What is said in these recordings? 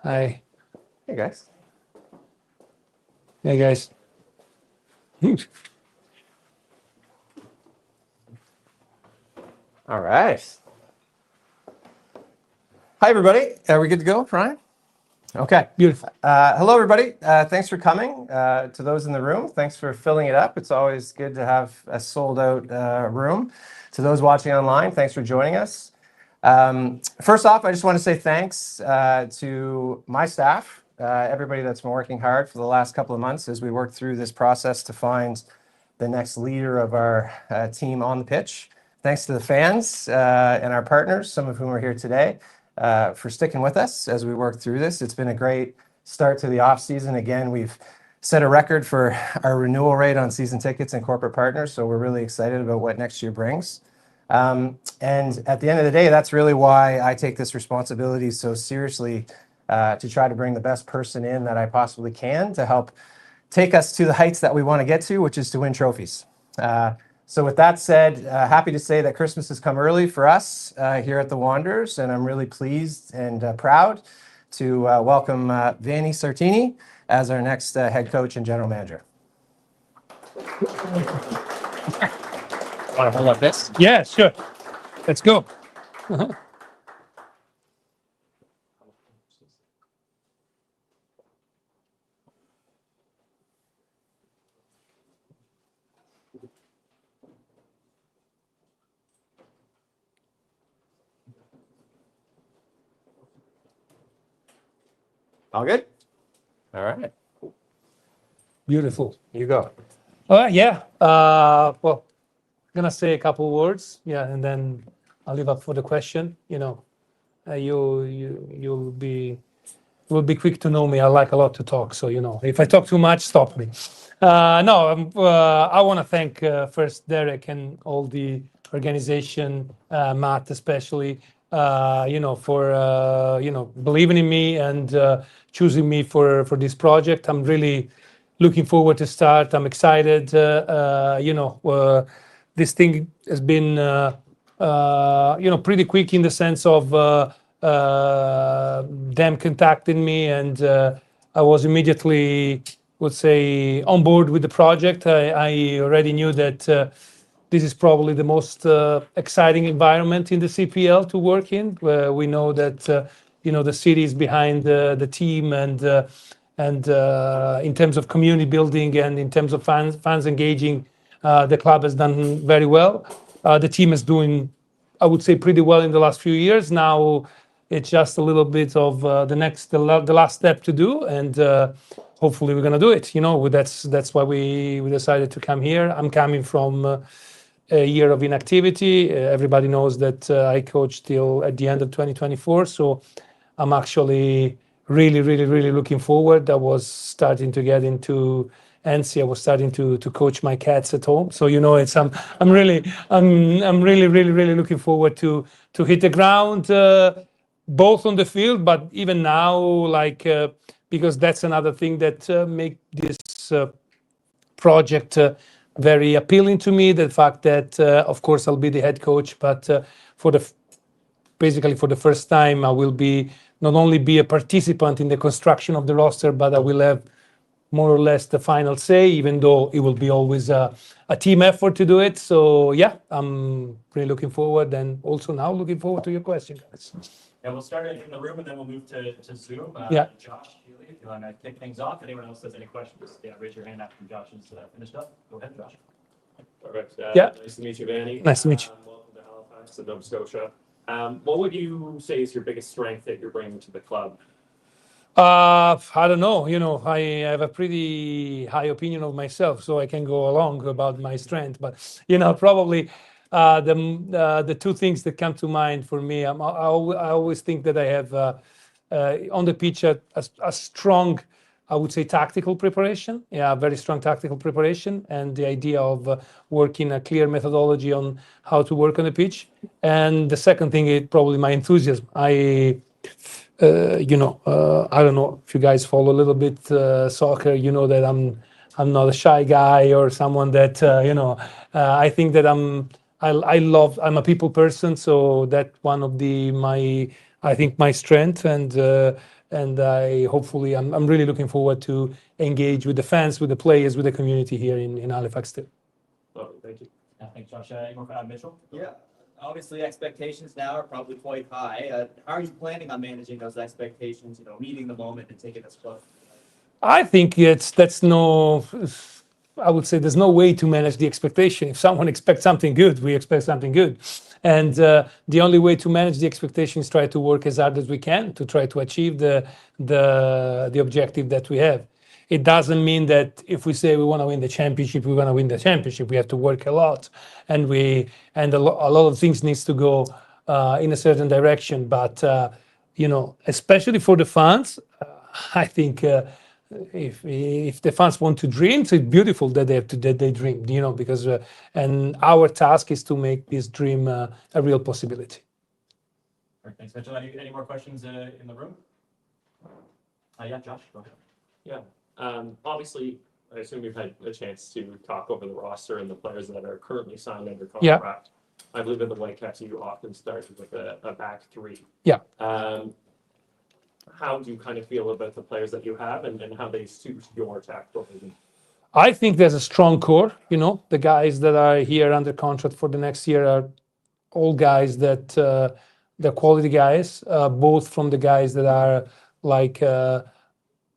Hi. Hey, guys. Hey, guys. All right. Hi, everybody. Are we good to go, Ryan? Okay. Beautiful. Hello, everybody. Thanks for coming. To those in the room, thanks for filling it up. It's always good to have a sold-out room. To those watching online, thanks for joining us. First off, I just want to say thanks to my staff, everybody that's been working hard for the last couple of months as we work through this process to find the next leader of our team on the pitch. Thanks to the fans and our partners, some of whom are here today, for sticking with us as we work through this. It's been a great start to the off season. Again, we've set a record for our renewal rate on season tickets and corporate partners, so we're really excited about what next year brings. And at the end of the day, that's really why I take this responsibility so seriously, to try to bring the best person in that I possibly can to help take us to the heights that we want to get to, which is to win trophies. So with that said, happy to say that Christmas has come early for us here at the Wanderers, and I'm really pleased and proud to welcome Vanni Sartini as our next head coach and general manager. Want to hold up this? Yeah, sure. Let's go. All good? All right. Beautiful. You go. Yeah. Well, I'm gonna say a couple words. Yeah, and then I'll leave up for the question. You know, you'll be quick to know me. I like a lot to talk, so you know, if I talk too much, stop me. No, I want to thank first Derek and all the organization, Matt especially, you know, for you know, believing in me and choosing me for this project. I'm really looking forward to start. I'm excited. You know, this thing has been you know, pretty quick in the sense of them contacting me, and I was immediately, would say, on board with the project. I already knew that this is probably the most exciting environment in the CPL to work in. We know that you know, the city is behind the team, and in terms of community building and in terms of fans engaging, the club has done very well. The team is doing, I would say, pretty well in the last few years. Now it's just a little bit of the last step to do, and hopefully we're gonna do it. You know, that's why we decided to come here. I'm coming from a year of inactivity. Everybody knows that I coached till at the end of 2024, so I'm actually really looking forward. I was starting to get into NC. I was starting to coach my cats at home. So you know, it's I'm really looking forward to hit the ground, both on the field, but even now, like because that's another thing that make this project very appealing to me. The fact that of course I'll be the head coach, but basically for the first time I will be not only be a participant in the construction of the roster, but I will have more or less the final say, even though it will be always a team effort to do it. So yeah, I'm really looking forward, and also now looking forward to your question, guys. And we'll start it in the room, and then we'll move to Zoom. Yeah. Josh, Healy, if you want to kick things off. Anyone else has any questions? Yeah, raise your hand after Josh is finished up. Go ahead, Josh. Perfect. Yeah. Nice to meet you, Vanni. Nice to meet you. Welcome to Halifax and Nova Scotia. What would you say is your biggest strength that you're bringing to the club? I don't know. You know, I have a pretty high opinion of myself, so I can go along about my strength. But you know, probably the two things that come to mind for me, I always think that I have on the pitch a strong, I would say, tactical preparation. Yeah, very strong tactical preparation, and the idea of working a clear methodology on how to work on the pitch. And the second thing is probably my enthusiasm. You know, I don't know if you guys follow a little bit soccer. You know that I'm not a shy guy or someone that you know. I think that I'm a people person, so that one of my I think, my strength, and I'm really looking forward to engage with the fans, with the players, with the community here in Halifax too. Lovely, thank you. Yeah, thanks, Josh. Any more, Mitchell? Yeah, obviously expectations now are probably quite high. How are you planning on managing those expectations, meeting the moment and taking this close? I think I would say there's no way to manage the expectation. If someone expects something good, we expect something good. And the only way to manage the expectation is try to work as hard as we can to try to achieve the objective that we have. It doesn't mean that if we say we want to win the championship, we want to win the championship. We have to work a lot, and a lot of things needs to go in a certain direction. But especially for the fans, I think if the fans want to dream, it's beautiful that they dream. Because and our task is to make this dream a real possibility. All right, thanks, Mitchell. Any more questions in the room? Yeah, Josh, go ahead. Yeah. Obviously, I assume you've had a chance to talk over the roster and the players that are currently signed under contract. I believe in the Whitecaps, you often start with a back three. Yeah. How do you kind of feel about the players that you have and how they suit your tactical vision? I think there's a strong core. The guys that are here under contract for the next year are all guys that they're quality guys, both from the guys that are like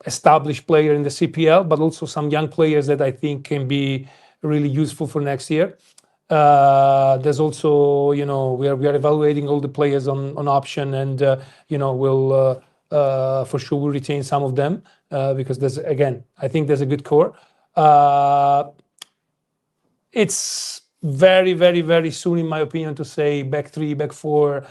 established player in the CPL, but also some young players that I think can be really useful for next year. There's also, we are evaluating all the players on option, and we'll for sure we'll retain some of them because I think there's a good core. It's very, very, very soon, in my opinion, to say back three, back four,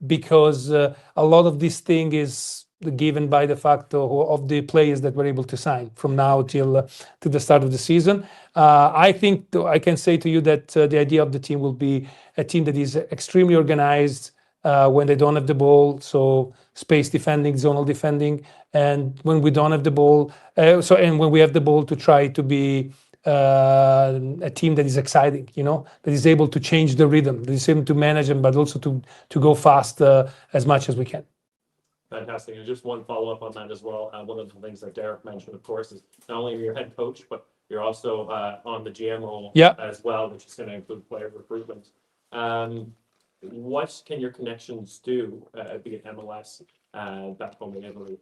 because a lot of this thing is given by the fact of the players that we're able to sign from now till to the start of the season. I think I can say to you that the idea of the team will be a team that is extremely organized when they don't have the ball, so space defending, zonal defending, and when we don't have the ball, and when we have the ball, to try to be a team that is exciting, that is able to change the rhythm, that is able to manage them, but also to go fast as much as we can. Fantastic. And just one follow-up on that as well. One of the things that Derek mentioned, of course, is not only your head coach, but you're also on the GM role as well, which is going to include player recruitment. What can your connections do, be it MLS, back home in Italy,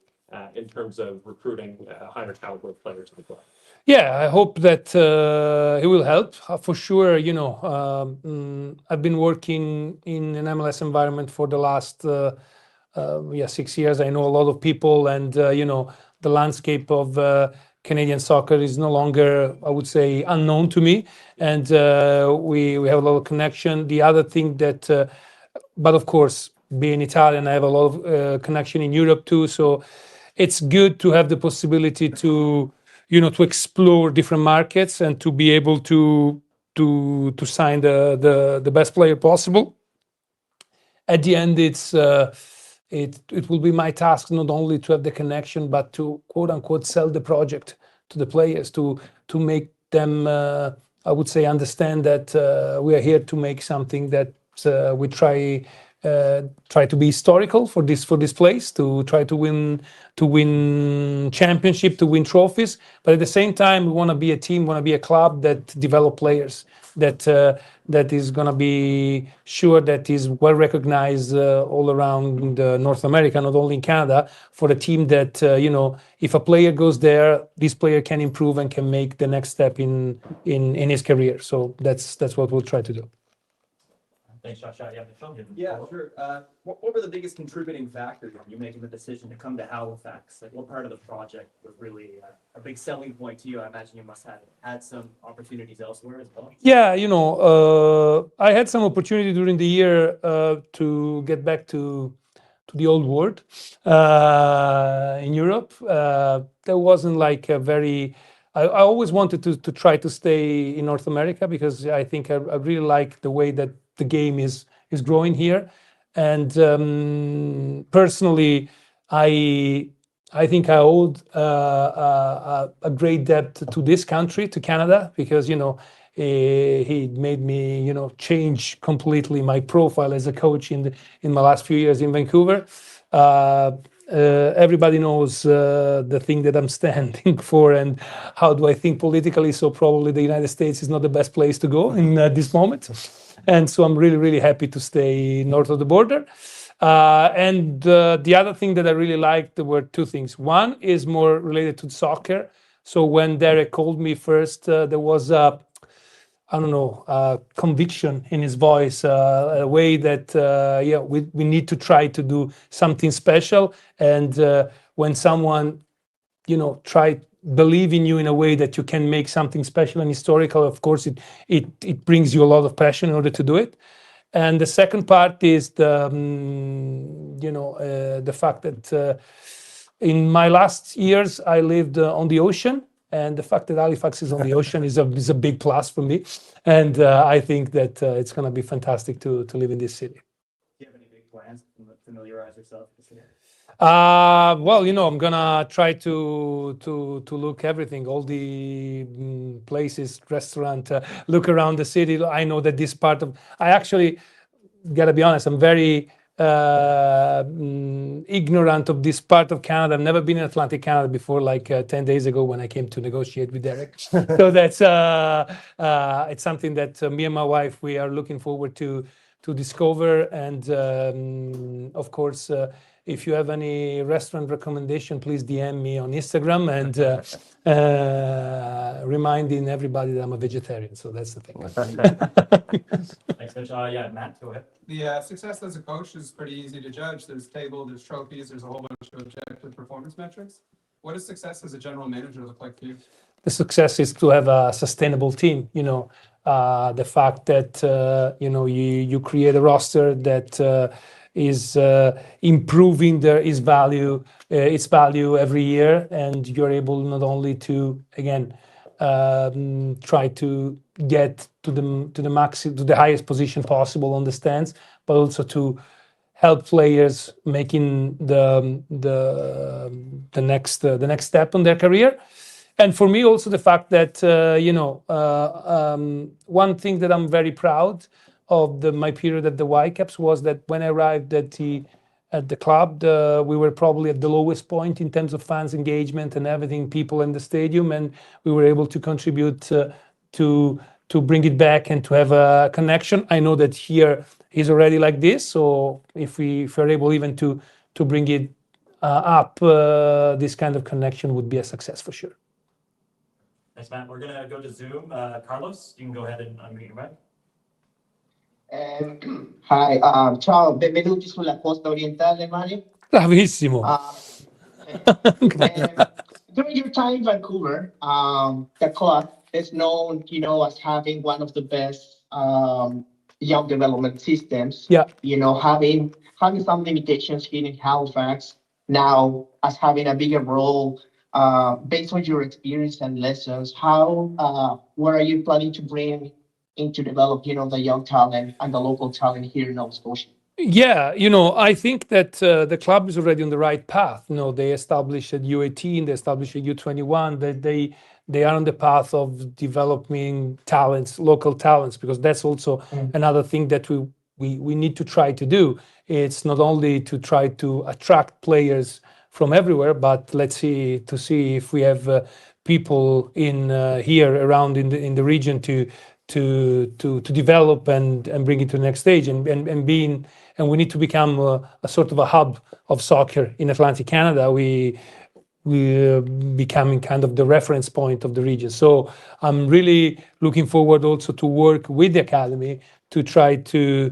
in terms of recruiting higher caliber players to the club? Yeah, I hope that it will help for sure. I've been working in an MLS environment for the last 6 years. I know a lot of people, and the landscape of Canadian soccer is no longer, I would say, unknown to me, and we have a lot of connection. The other thing that, but of course, being Italian, I have a lot of connection in Europe too. So it's good to have the possibility to explore different markets and to be able to sign the best player possible. At the end, it will be my task not only to have the connection, but to quote unquote sell the project to the players, to make them, I would say, understand that we are here to make something that we try to be historical for this place, to try to win championship, to win trophies. But at the same time, we want to be a team, want to be a club that develop players, that is going to be sure that is well recognized all around North America, not only in Canada, for a team that if a player goes there, this player can improve and can make the next step in his career. So that's what we'll try to do. Thanks, Josh. Yeah, Mitchell. Yeah, sure. What were the biggest contributing factors in you making the decision to come to Halifax? Like, what part of the project was really a big selling point to you? I imagine you must have had some opportunities elsewhere as well. Yeah, I had some opportunity during the year to get back to the old world in Europe. There wasn't like a very. I always wanted to try to stay in North America because I think I really like the way that the game is growing here, and personally, I think I owed a great debt to this country, to Canada, because He made me, change completely my profile as a coach in my last few years in Vancouver. Everybody knows the thing that I'm standing for and how do I think politically. So probably the United States is not the best place to go in this moment. And so I'm really, really happy to stay north of the border. And the other thing that I really liked, there were two things. One is more related to soccer. So when Derek called me first, there was conviction in his voice, a way that, we need to try to do something special. And when someone, try believe in you in a way that you can make something special and historical, of course, it brings you a lot of passion in order to do it. And the second part is the fact that in my last years, I lived on the ocean. And the fact that Halifax is on the ocean is a big plus for me. And I think that it's going to be fantastic to live in this city. Do you have any big plans to familiarize yourself with the city? Well, I'm gonna try to look everything, all the places, restaurant, look around the city. I know that this part of, I actually gotta be honest, I'm very ignorant of this part of Canada. I've never been in Atlantic Canada before, like 10 days ago when I came to negotiate with Derek. So that's it's something that me and my wife, we are looking forward to discover. And of course, if you have any restaurant recommendation, please DM me on Instagram, and reminding everybody that I'm a vegetarian. So that's the thing. Thanks, Mitch. Yeah, Matt, go ahead. The success as a coach is pretty easy to judge. There's table, there's trophies, there's a whole bunch of objective performance metrics. What does success as a general manager look like to you? The success is to have a sustainable team. The fact that you create a roster that is improving its value every year, and you're able not only to try to get to the highest position possible on the stands, but also to help players making the next step in their career. And for me, also the fact that one thing that I'm very proud of my period at the Whitecaps was that when I arrived at the club, we were probably at the lowest point in terms of fans engagement and everything, people in the stadium, and we were able to contribute to bring it back and to have a connection. I know that here is already like this, so if we're able even to bring it up, this kind of connection would be a success for sure. Thanks, Matt. We're going to go to Zoom. Carlos, you can go ahead and unmute your mic. Hi, ciao, benvenuti sulla costa orientale, Mario. Bravissimo. During your time in Vancouver, the club is known, as having one of the best young development systems. Yeah. Having some limitations here in Halifax now, as having a bigger role. Based on your experience and lessons, what are you planning to bring in to develop, the young talent and the local talent here in Nova Scotia? Yeah, I think that the club is already on the right path. They established a U18, they established a U21, that they are on the path of developing talents, local talents, because that's also another thing that we need to try to do. It's not only to try to attract players from everywhere, but let's see if we have people in here around in the region to develop and bring it to the next stage, and we need to become a sort of a hub of soccer in Atlantic Canada. We're becoming kind of the reference point of the region. So I'm really looking forward also to work with the academy to try to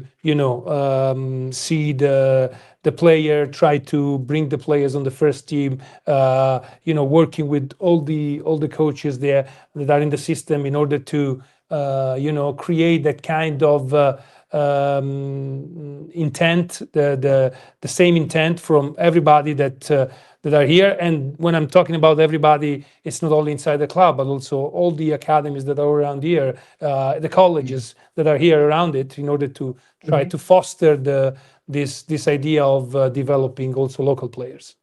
see the player, try to bring the players on the first team, working with all the coaches there that are in the system in order to create that kind of intent, the same intent from everybody that are here. And when I'm talking about everybody, it's not only inside the club, but also all the academies that are around here, the colleges that are here around it, in order to try to foster this idea of developing also local players.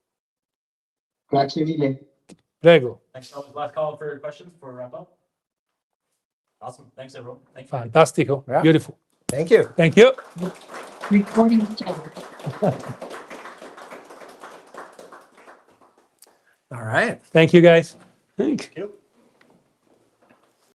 Grazie mille. Prego. Thanks, Carlos. Last call for questions before we wrap up. Awesome. Thanks, everyone. Thank you. Fantastico. Yeah. Beautiful. Thank you. Thank you. Recording. All right. Thank you, guys. Thank you. Thank you.